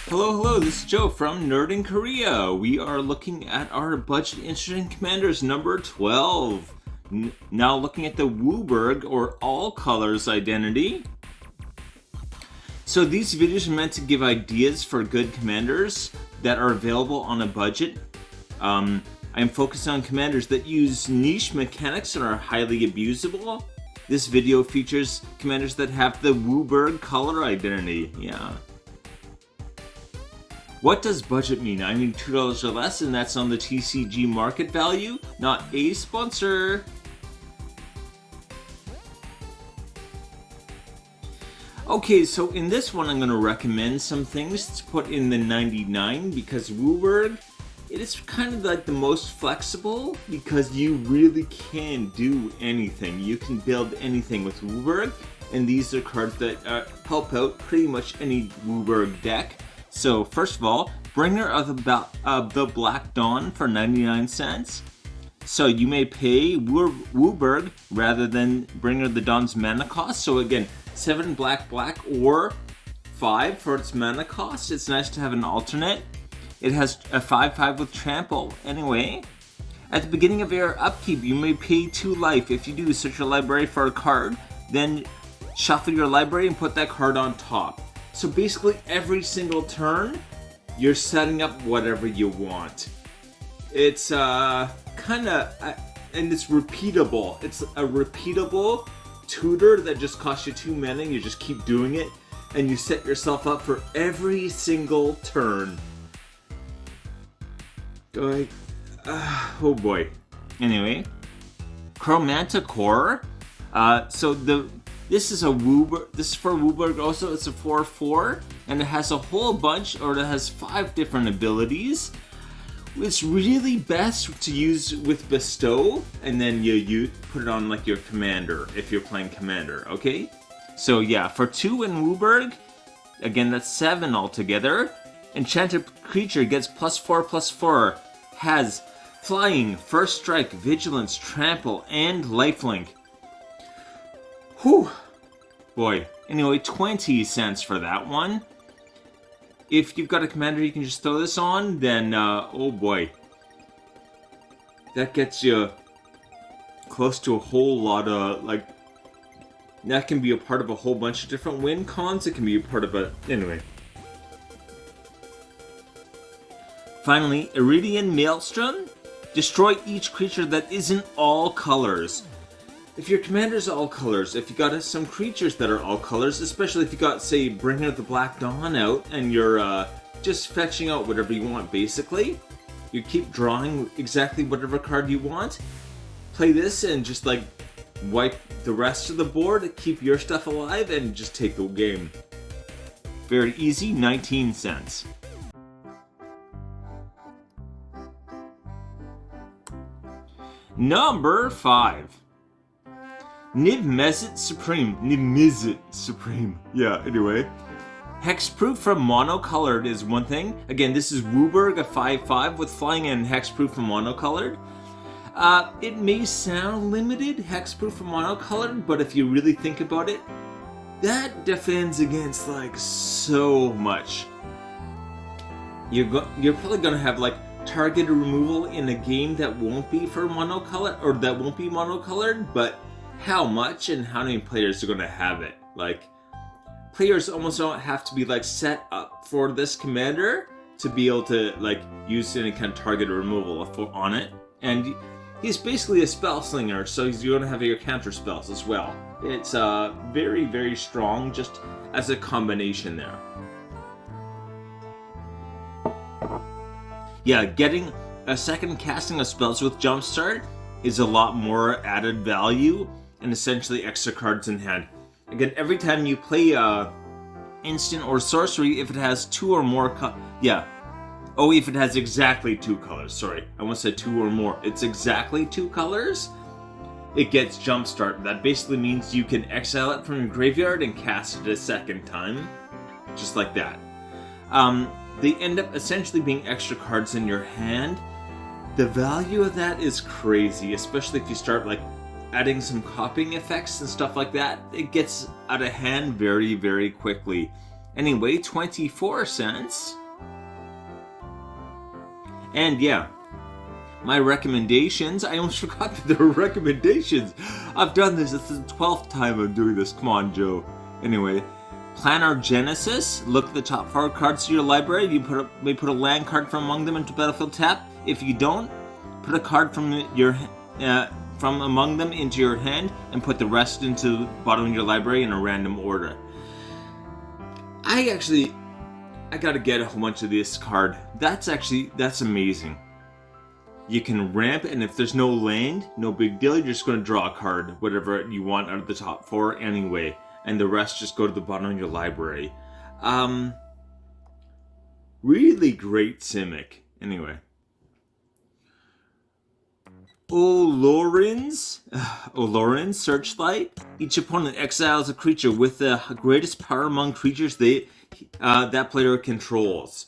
Hello, this is Joe from Nerd in Korea. We are looking at our budget instrument commanders number 12. Now looking at the WUBRG or all colors identity. So these videos are meant to give ideas for good commanders that are available on a budget. I'm focused on commanders that use niche mechanics and are highly abusable. This video features commanders that have the WUBRG color identity. Yeah. What does budget mean? I mean $2 or less, and that's on the TCG market value, not a sponsor. Okay, so in this one I'm going to recommend some things to put in the 99 because WUBRG, it is kind of like the most flexible because you really can do anything. You can build anything with WUBRG, and these are cards that help out pretty much any WUBRG deck. So first of all, Bringer of the Black Dawn for 99 cents. So you may pay WUBRG rather than Bringer of the Dawn's mana cost. So again, 7 black or 5 for its mana cost. It's nice to have an alternate. It has a 5/5 with trample. Anyway, at the beginning of your upkeep, you may pay 2 life. If you do, search your library for a card, then shuffle your library and put that card on top. So basically every single turn, you're setting up whatever you want. It's and it's repeatable. It's a repeatable tutor that just costs you 2 mana. You just keep doing it, and you set yourself up for every single turn. Oh boy. Anyway, Chromanticore. This is a WUBRG. This is for WUBRG also. It's a 4/4, and it has a whole bunch, or it has 5 different abilities. It's really best to use with Bestow, and then you put it on like your commander if you're playing commander. Okay, so yeah, for 2 in WUBRG, again that's 7 altogether. Enchanted creature gets +4/+4, has flying, first strike, vigilance, trample, and lifelink. Whew, boy. Anyway, 20 cents for that one. If you've got a commander you can just throw this on, then, oh boy. That gets you close to a whole lot of, like, that can be a part of a whole bunch of different win cons. It can be a part of a, anyway. Finally, Iridian Maelstrom. Destroy each creature that isn't all colors. If your commander's all colors, if you got some creatures that are all colors, especially if you got, say, Bringer of the Black Dawn out, and you're just fetching out whatever you want, basically, you keep drawing exactly whatever card you want, play this and just, like, wipe the rest of the board, keep your stuff alive, and just take the game. Very easy, 19 cents. Number 5. Niv-Mizzet Supreme. Yeah, anyway. Hexproof from monocolored is one thing. Again, this is WUBRG, a 5/5 with flying and hexproof from monocolored. It may sound limited, hexproof from monocolored, but if you really think about it, that defends against like so much. You're probably gonna have like targeted removal in a game that won't be for monocolored, or that won't be monocolored, but how much and how many players are going to have it? Like, players almost don't have to be like set up for this commander to be able to like use any kind of target removal on it. And he's basically a spell slinger, so you're going to have your counter spells as well. It's very, very strong just as a combination there. Yeah, getting a second casting of spells with Jumpstart is a lot more added value and essentially extra cards in hand. Again, every time you play instant or sorcery, if it has 2 or more if it has exactly 2 colors, sorry, I almost said 2 or more, it's exactly 2 colors, it gets Jumpstart. That basically means you can exile it from your graveyard and cast it a second time, just like that. They end up essentially being extra cards in your hand. The value of that is crazy, especially if you start like adding some copying effects and stuff like that. It gets out of hand very, very quickly. Anyway, 24 cents. And yeah, my recommendations, I almost forgot that there were recommendations. I've done this, it's the 12th time I'm doing this, come on Joe. Anyway, Planar Genesis, look at the top 4 cards of your library. You may put a land card from among them into Battlefield Tap. If you don't, put a card from among them into your hand and put the rest into the bottom of your library in a random order. I gotta get a whole bunch of this card. That's amazing. You can ramp, and if there's no land, no big deal, you're just gonna draw a card, whatever you want out of the top 4 anyway, and the rest just go to the bottom of your library. Really great Simic. Anyway. Olorin's Searchlight. Each opponent exiles a creature with the greatest power among creatures that player controls.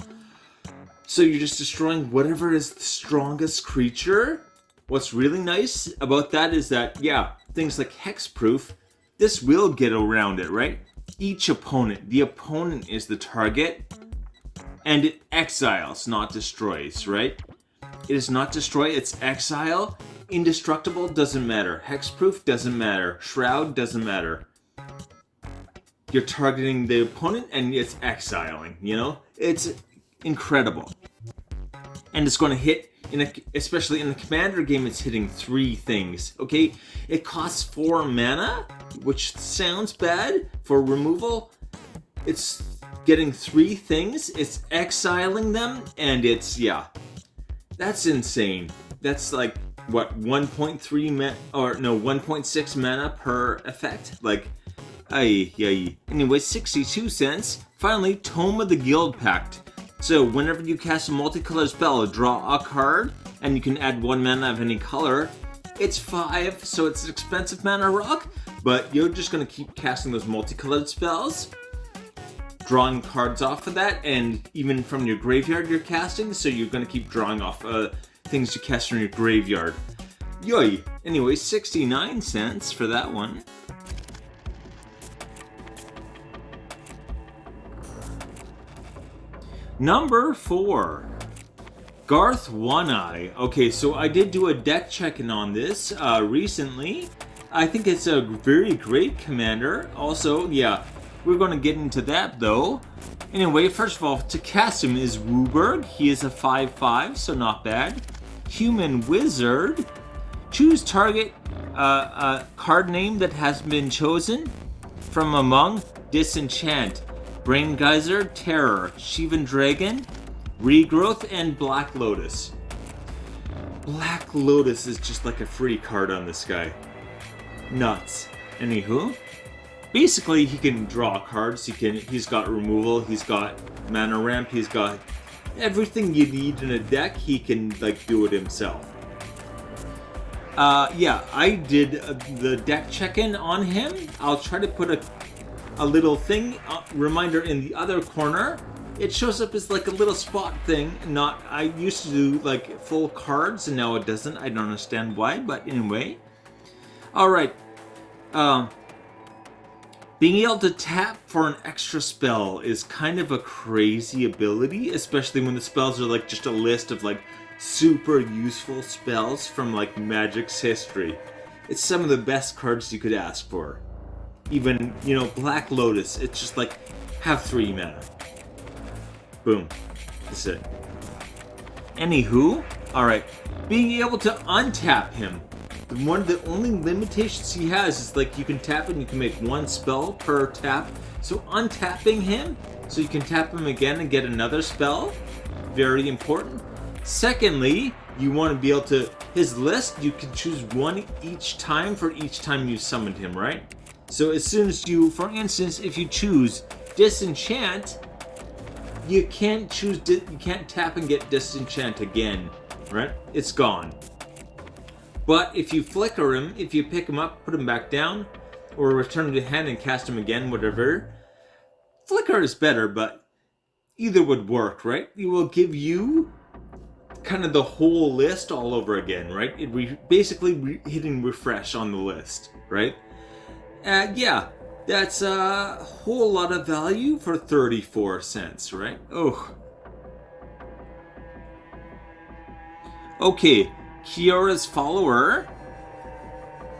So you're just destroying whatever is the strongest creature. What's really nice about that is that, yeah, things like hexproof, this will get around it, right? Each opponent, the opponent is the target, and it exiles, not destroys, right? It is not destroy, it's exile. Indestructible doesn't matter. Hexproof doesn't matter. Shroud doesn't matter. You're targeting the opponent and it's exiling, you know? It's incredible. And it's going to hit, especially in the Commander game, it's hitting 3 things, okay? It costs 4 mana, which sounds bad for removal. It's getting 3 things, it's exiling them, and it's, yeah. That's insane. That's like, what, 1.6 mana per effect? Like, Anyway, 62 cents. Finally, Tome of the Guild Pact. So, whenever you cast a multicolored spell, draw a card, and you can add 1 mana of any color. It's 5, so it's an expensive mana rock, but you're just going to keep casting those multicolored spells, drawing cards off of that, and even from your graveyard you're casting, so you're going to keep drawing off things you cast from your graveyard. Yoy! Anyway, 69 cents for that one. Number 4. Garth One-Eye. Okay, so I did do a deck check-in on this recently. I think it's a very great commander. Also, yeah, we're going to get into that though. Anyway, first of all, to cast him is WUBRRG. He is a 5/5, so not bad. Human Wizard. Choose target card name that has been chosen from among Disenchant, Brain Geyser, Terror, Shivan Dragon, Regrowth, and Black Lotus. Black Lotus is just like a free card on this guy. Nuts. Anywho, basically he can draw cards, he's got removal, he's got mana ramp, he's got everything you need in a deck, he can like do it himself. Yeah, I did the deck check-in on him. I'll try to put a little thing, reminder in the other corner. It shows up as like a little spot thing, I used to do like full cards and now it doesn't. I don't understand why, but anyway. Alright, being able to tap for an extra spell is kind of a crazy ability, especially when the spells are like just a list of like super useful spells from like Magic's history. It's some of the best cards you could ask for. Even, you know, Black Lotus, it's just like, have 3 mana. Boom. That's it. Anywho, alright, being able to untap him. One of the only limitations he has is like you can tap and you can make 1 spell per tap. So untapping him, so you can tap him again and get another spell. Very important. Secondly, you want to be able to, his list, you can choose 1 each time for each time you summoned him, right? So as soon as you, for instance, if you choose Disenchant, you can't tap and get Disenchant again, right? It's gone. But if you flicker him, if you pick him up, put him back down, or return him to hand and cast him again, whatever. Flicker is better, but either would work, right? It will give you kind of the whole list all over again, right? It basically hitting refresh on the list, right? Yeah, That's a whole lot of value for 34 cents, right? Oh. Okay, Kiara's Follower.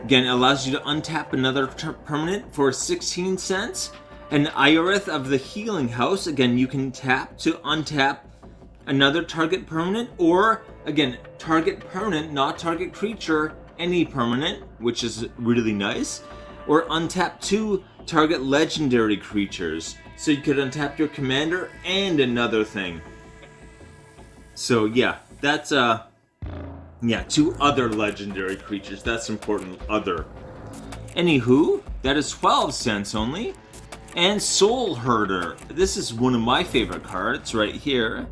Again, allows you to untap another permanent for 16 cents. And Iorith of the Healing House. Again, you can tap to untap another target permanent, or again, target permanent, not target creature, any permanent, which is really nice. Or untap 2 target legendary creatures. So you could untap your commander and another thing. So yeah, that's 2 other legendary creatures. That's important. Other. Anywho, that is 12 cents only. And Soul Herder. This is one of my favorite cards right here.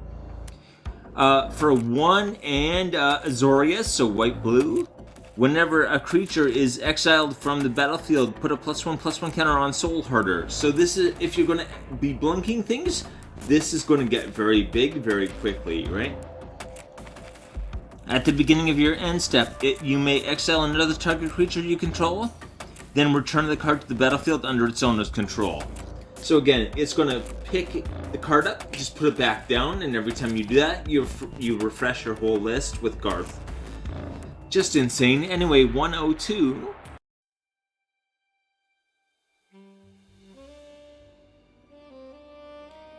For 1 and Azorius, so white-blue. Whenever a creature is exiled from the battlefield, put a +1/+1 counter on Soul Herder. So this is, if you're going to be blinking things, this is going to get very big very quickly, right? At the beginning of your end step, you may exile another target creature you control, then return the card to the battlefield under its owner's control. So again, it's going to pick the card up, just put it back down, and every time you do that, you refresh your whole list with Garth. Just insane. Anyway, 102.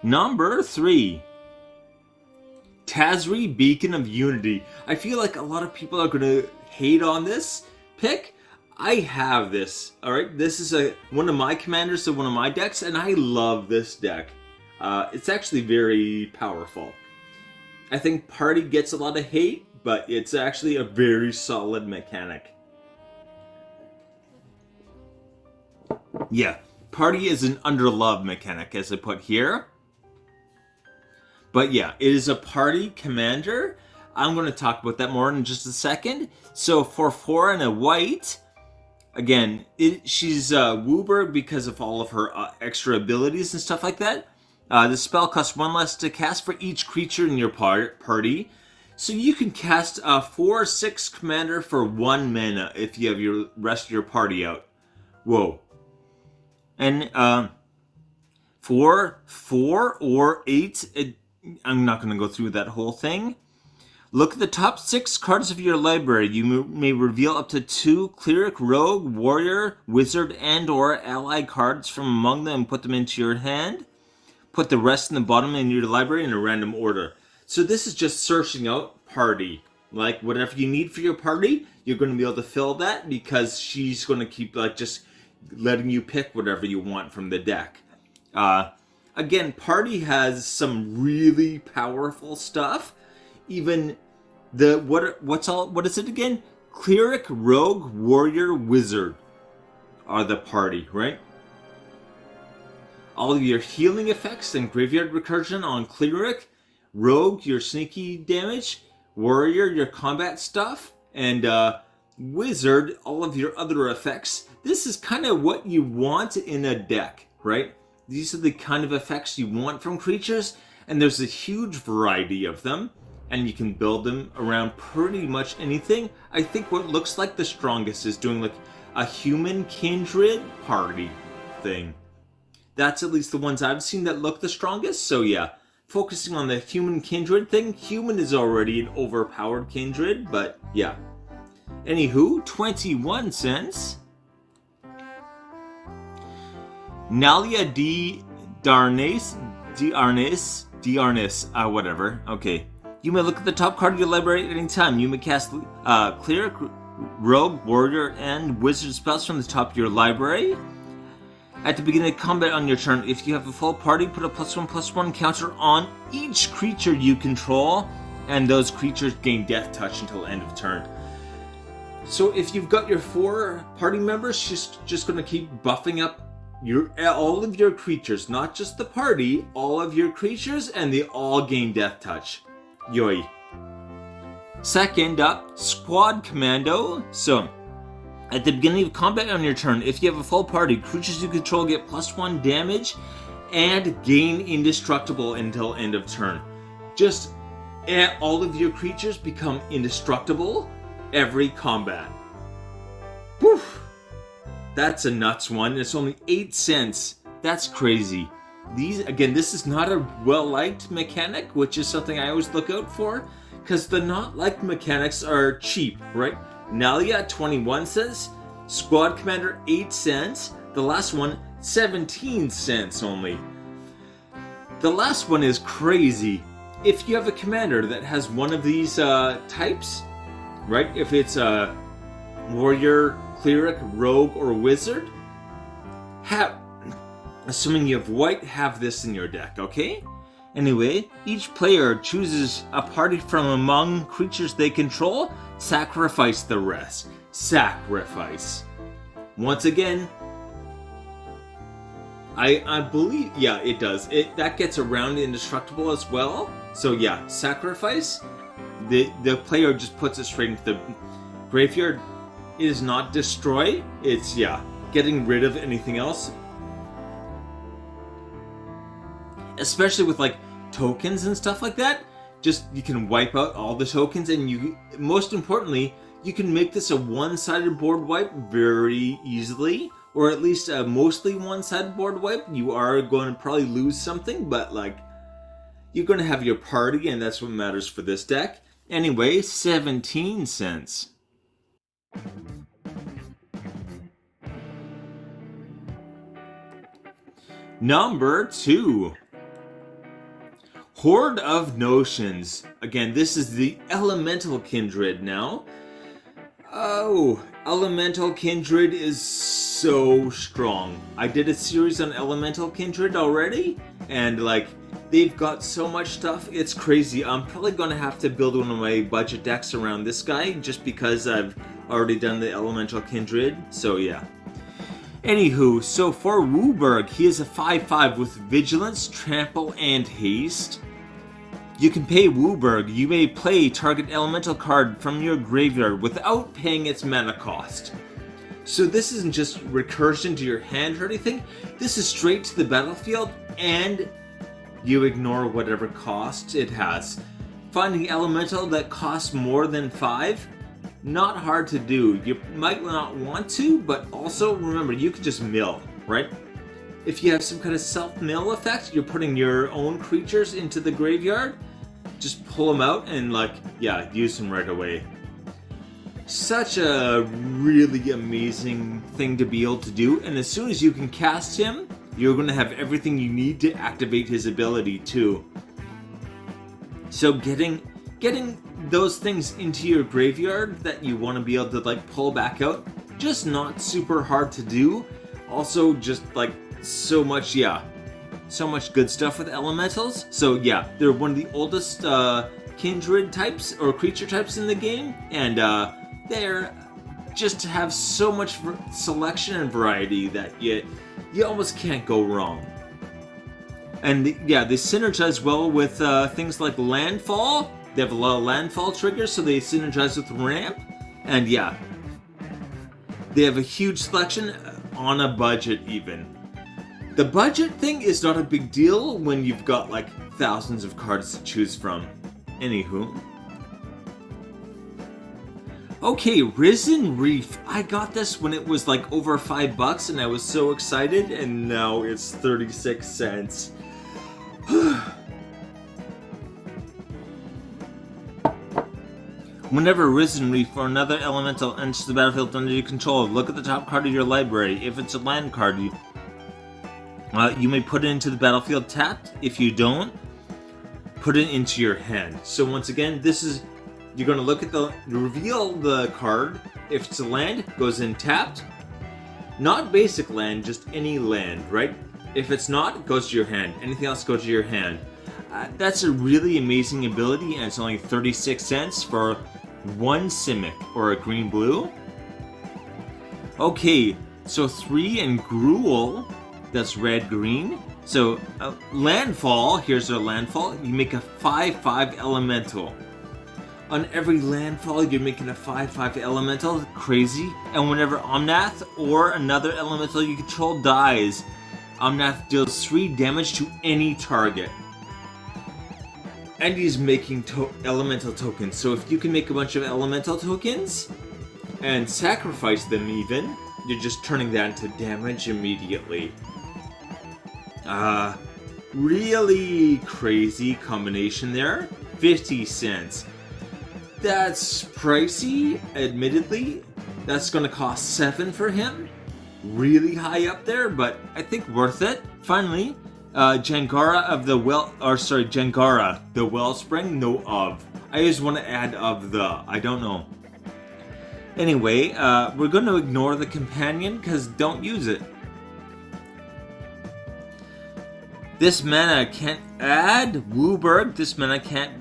Number 3. Tazri, Beacon of Unity. I feel like a lot of people are going to hate on this pick. I have this, alright? This is one of my commanders of one of my decks, and I love this deck. It's actually very powerful. I think Party gets a lot of hate, but it's actually a very solid mechanic. Yeah, Party is an underloved mechanic, as I put here. But yeah, it is a party commander. I'm going to talk about that more in just a second. So for 4 and a white, again, she's WUBRRG because of all of her extra abilities and stuff like that. The spell costs 1 less to cast for each creature in your party. So you can cast a 4/6 commander for 1 mana if you have your rest of your party out. Whoa. And for 4 or 8, I'm not going to go through that whole thing. Look at the top 6 cards of your library. You may reveal up to 2 Cleric, Rogue, Warrior, Wizard, and or Ally cards from among them and put them into your hand. Put the rest in the bottom in your library in a random order. So this is just searching out party. Like, whatever you need for your party, you're going to be able to fill that because she's going to keep, like, just letting you pick whatever you want from the deck. Again, Party has some really powerful stuff. Even the what is it again? Cleric, Rogue, Warrior, Wizard are the party, right? All of your healing effects and graveyard recursion on Cleric, Rogue, your sneaky damage, Warrior, your combat stuff, and Wizard, all of your other effects. This is kind of what you want in a deck, right? These are the kind of effects you want from creatures, and there's a huge variety of them, and you can build them around pretty much anything. I think what looks like the strongest is doing like a human kindred party thing. That's at least the ones I've seen that look the strongest, so yeah. Focusing on the human kindred thing, human is already an overpowered kindred, but yeah. Anywho, 21 cents. Nalia D'Arnes, whatever. Okay. You may look at the top card of your library at any time. You may cast Cleric, Rogue, Warrior, and Wizard spells from the top of your library. At the beginning of combat on your turn, if you have a full party, put a +1/+1 counter on each creature you control, and those creatures gain Death Touch until end of turn. So if you've got your 4 party members, she's just going to keep buffing up all of your creatures, not just the party, all of your creatures, and they all gain Death Touch. Yoi. Second up, Squad Commando. So, at the beginning of combat on your turn, if you have a full party, creatures you control get +1 damage and gain indestructible until end of turn. Just all of your creatures become indestructible every combat. Woof! That's a nuts one. It's only 8 cents. That's crazy. These, again, this is not a well-liked mechanic, which is something I always look out for, because the not-liked mechanics are cheap, right? Nalia, 21 cents. Squad Commander, 8 cents. The last one, 17 cents only. The last one is crazy. If you have a commander that has one of these types, right? If it's a warrior, cleric, rogue, or wizard, assuming you have white, have this in your deck, okay? Anyway, each player chooses a party from among creatures they control, sacrifice the rest. Sacrifice. Once again, I believe, yeah, it does. That gets around indestructible as well. So yeah, sacrifice. The player just puts it straight into the graveyard. It is not destroy. It's, yeah, getting rid of anything else. Especially with like tokens and stuff like that. Just, you can wipe out all the tokens, and you, most importantly, you can make this a one-sided board wipe very easily, or at least a mostly one-sided board wipe. You are going to probably lose something, but like, you're going to have your party, and that's what matters for this deck. Anyway, 17 cents. Number 2. Horde of Notions. Again, this is the Elemental Kindred now. Oh, Elemental Kindred is so strong. I did a series on Elemental Kindred already, and like, they've got so much stuff, it's crazy. I'm probably going to have to build one of my budget decks around this guy, just because I've already done the Elemental Kindred, so yeah. Anywho, so for WUBRRG, he is a 5/5 with Vigilance, Trample, and Haste. You can pay WUBRRG. You may play target elemental card from your graveyard without paying its mana cost. So this isn't just recursion to your hand or anything. This is straight to the battlefield, and you ignore whatever cost it has. Finding elemental that costs more than 5, not hard to do. You might not want to, but also remember, you can just mill, right? If you have some kind of self-mill effect, you're putting your own creatures into the graveyard, just pull them out and like, yeah, use them right away. Such a really amazing thing to be able to do, and as soon as you can cast him, you're going to have everything you need to activate his ability too. So getting those things into your graveyard that you want to be able to like pull back out, just not super hard to do. Also just like so much, yeah, so much good stuff with elementals. So yeah, they're one of the oldest kindred types or creature types in the game, and they're just have so much selection and variety that you almost can't go wrong. And yeah, they synergize well with things like landfall. They have a lot of landfall triggers, so they synergize with ramp. And yeah, they have a huge selection on a budget even. The budget thing is not a big deal when you've got like thousands of cards to choose from. Anywho. Okay, Risen Reef. I got this when it was like over $5 and I was so excited, and now it's 36 cents. Whenever Risen Reef or another elemental enters the battlefield under your control, look at the top card of your library. If it's a land card, you may put it into the battlefield tapped. If you don't, put it into your hand. So once again, this is, you're going to look at reveal the card. If it's a land, it goes in tapped. Not basic land, just any land, right? If it's not, it goes to your hand. Anything else goes to your hand. That's a really amazing ability, and it's only 36 cents for one Simic or a green-blue. Okay, so 3 and Gruel, that's red-green. So landfall, here's our landfall. You make a 5/5 elemental. On every landfall, you're making a 5/5 elemental. Crazy. And whenever Omnath or another elemental you control dies, Omnath deals 3 damage to any target. And he's making elemental tokens. So if you can make a bunch of elemental tokens and sacrifice them even, you're just turning that into damage immediately. Really crazy combination there. 50 cents. That's pricey, admittedly. That's gonna cost 7 for him. Really high up there, but I think worth it. Finally, Jangara of the Jangara, the Wellspring, no of. I always want to add of the, I don't know. Anyway, we're going to ignore the companion because don't use it. This mana can't add WUBRG. This mana can't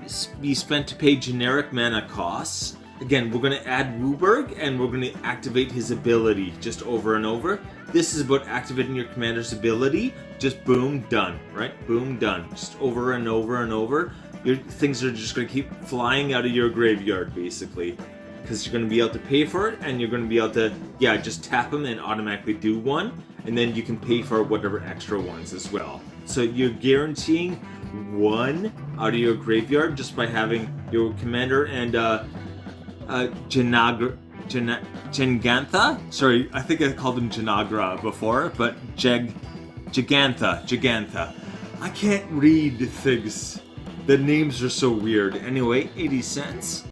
be spent to pay generic mana costs. Again, we're going to add WUBRG and we're going to activate his ability just over and over. This is about activating your commander's ability. Just boom, done, right? Boom, done. Just over and over and over. Your things are just going to keep flying out of your graveyard, basically. Because you're going to be able to pay for it, and you're going to be able to, yeah, just tap them and automatically do one. And then you can pay for whatever extra ones as well. So you're guaranteeing one out of your graveyard just by having your commander and Jangantha? Sorry, I think I called him Janagra before, but Jagantha. I can't read things. The names are so weird. Anyway, 80 cents.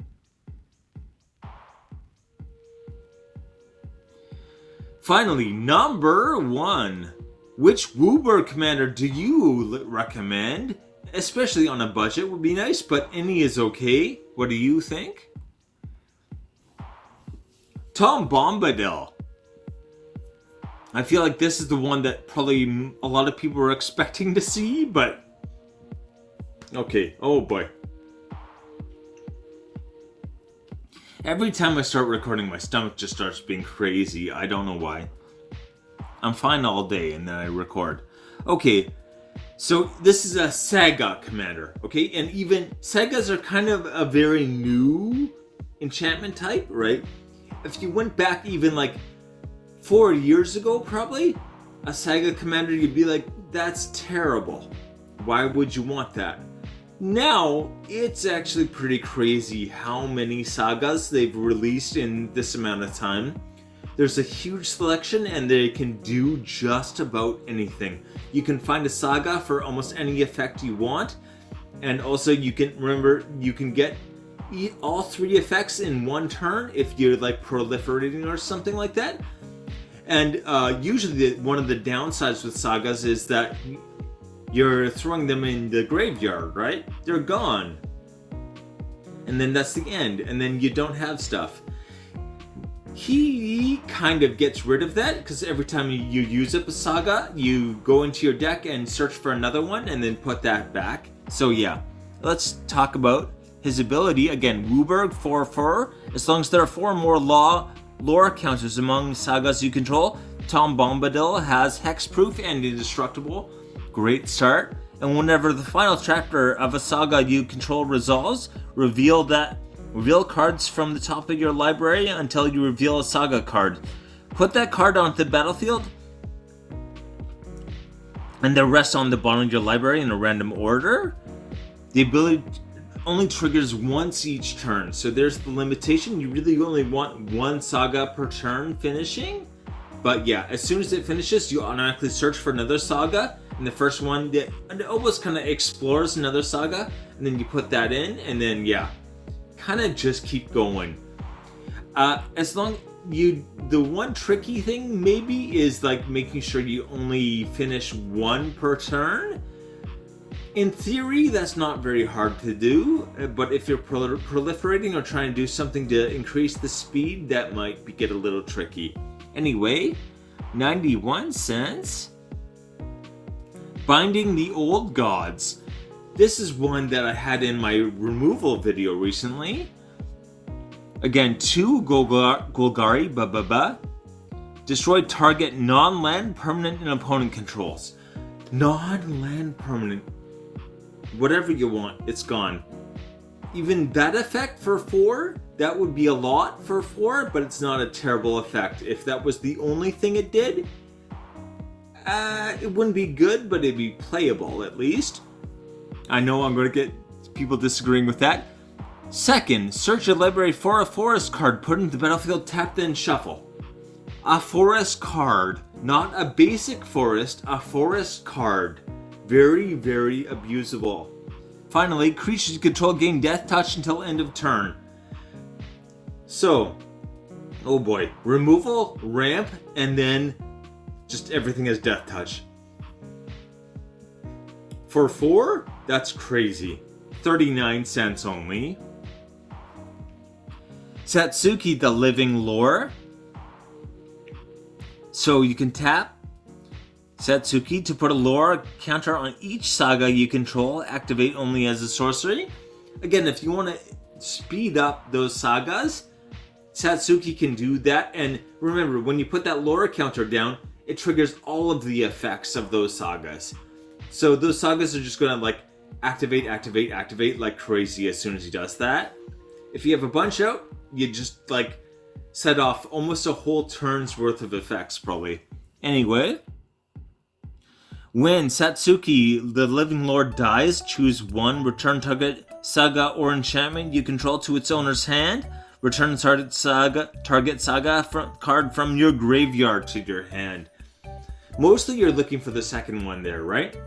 Finally, number 1. Which WUBRRG commander do you recommend? Especially on a budget would be nice, but any is okay. What do you think? Tom Bombadil. I feel like this is the one that probably a lot of people were expecting to see, but okay, oh boy. Every time I start recording, my stomach just starts being crazy. I don't know why. I'm fine all day and then I record. Okay, so this is a Saga commander, okay? And even Sagas are kind of a very new enchantment type, right? If you went back even like 4 years ago, probably, a Saga commander, you'd be like, that's terrible. Why would you want that? Now, it's actually pretty crazy how many sagas they've released in this amount of time. There's a huge selection and they can do just about anything. You can find a saga for almost any effect you want. And also you can, remember, you can get all 3 effects in one turn if you're like proliferating or something like that. And usually one of the downsides with sagas is that you're throwing them in the graveyard, right? They're gone. And then that's the end. And then you don't have stuff. He kind of gets rid of that because every time you use up a saga, you go into your deck and search for another one and then put that back. So yeah, let's talk about his ability. Again, WUBRRG 4/4. As long as there are 4 more lore counters among sagas you control, Tom Bombadil has hexproof and indestructible. Great start. And whenever the final chapter of a saga you control resolves, reveal cards from the top of your library until you reveal a saga card. Put that card onto the battlefield and the rest on the bottom of your library in a random order. The ability only triggers once each turn, so there's the limitation. You really only want 1 saga per turn finishing. But yeah, as soon as it finishes, you automatically search for another saga. And the first one, it almost kind of explores another saga. And then you put that in, and then yeah, kind of just keep going. As long the one tricky thing maybe is like making sure you only finish 1 per turn. In theory, that's not very hard to do, but if you're proliferating or trying to do something to increase the speed, that might get a little tricky. Anyway, 91 cents. Binding the Old Gods. This is one that I had in my removal video recently. Again, 2 Golgari, destroy target non-land permanent and opponent controls. Non-land permanent. Whatever you want, it's gone. Even that effect for 4, that would be a lot for 4, but it's not a terrible effect. If that was the only thing it did, it wouldn't be good, but it'd be playable at least. I know I'm going to get people disagreeing with that. Second, search your library for a forest card, put it into the battlefield, tap, then shuffle. A forest card. Not a basic forest, a forest card. Very, very abusable. Finally, creatures you control gain death touch until end of turn. So, oh boy. Removal, ramp, and then just everything has death touch. For 4, that's crazy. 39 cents only. Satsuki, the Living Lore. So you can tap Satsuki to put a lore counter on each saga you control, activate only as a sorcery. Again, if you want to speed up those sagas, Satsuki can do that. And remember, when you put that lore counter down, it triggers all of the effects of those sagas. So those sagas are just going to like activate like crazy as soon as he does that. If you have a bunch out, you just like set off almost a whole turn's worth of effects probably. Anyway, when Satsuki, the Living Lord, dies, choose 1, return target saga or enchantment you control to its owner's hand. Return target saga card from your graveyard to your hand. Mostly you're looking for the second one there, right?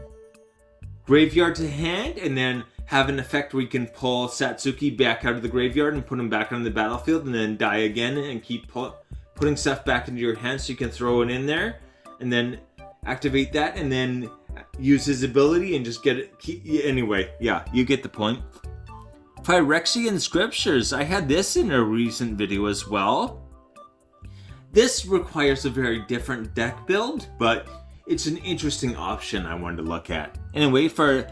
Graveyard to hand, and then have an effect where you can pull Satsuki back out of the graveyard and put him back on the battlefield, and then die again and keep putting stuff back into your hand so you can throw it in there, and then activate that, and then use his ability and just get it. Anyway, yeah, you get the point. Phyrexian Scriptures. I had this in a recent video as well. This requires a very different deck build, but it's an interesting option I wanted to look at. Anyway, for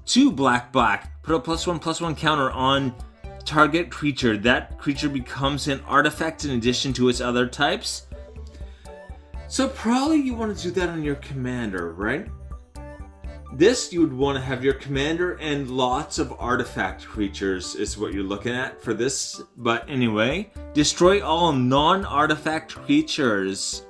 2 black, put a +1/+1 counter on target creature. That creature becomes an artifact in addition to its other types. So probably you want to do that on your commander, right? This you would want to have your commander and lots of artifact creatures is what you're looking at for this. But anyway, destroy all non-artifact creatures.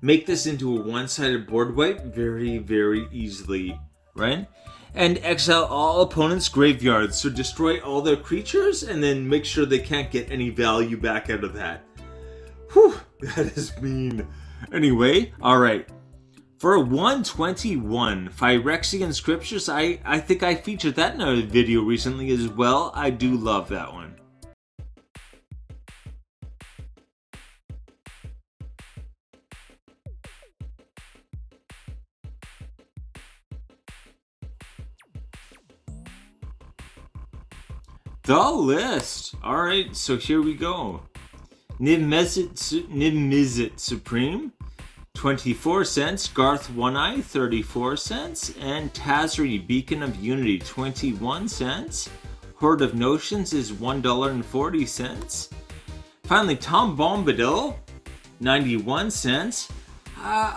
Make this into a one-sided board wipe very, very easily, right? And exile all opponents' graveyards. So destroy all their creatures and then make sure they can't get any value back out of that. Whew, that is mean. Anyway, alright. For 121, Phyrexian Scriptures, I think I featured that in a video recently as well. I do love that one. The list! Alright, so here we go. Niv-Mizzet Supreme, 24 cents. Garth One-Eye, 34 cents. And Tazri, Beacon of Unity, 21 cents. Horde of Notions is $1.40. Finally, Tom Bombadil, 91 cents.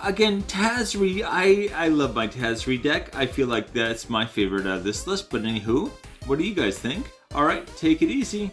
Again, Tazri, I love my Tazri deck. I feel like that's my favorite out of this list. But anywho, what do you guys think? Alright, take it easy.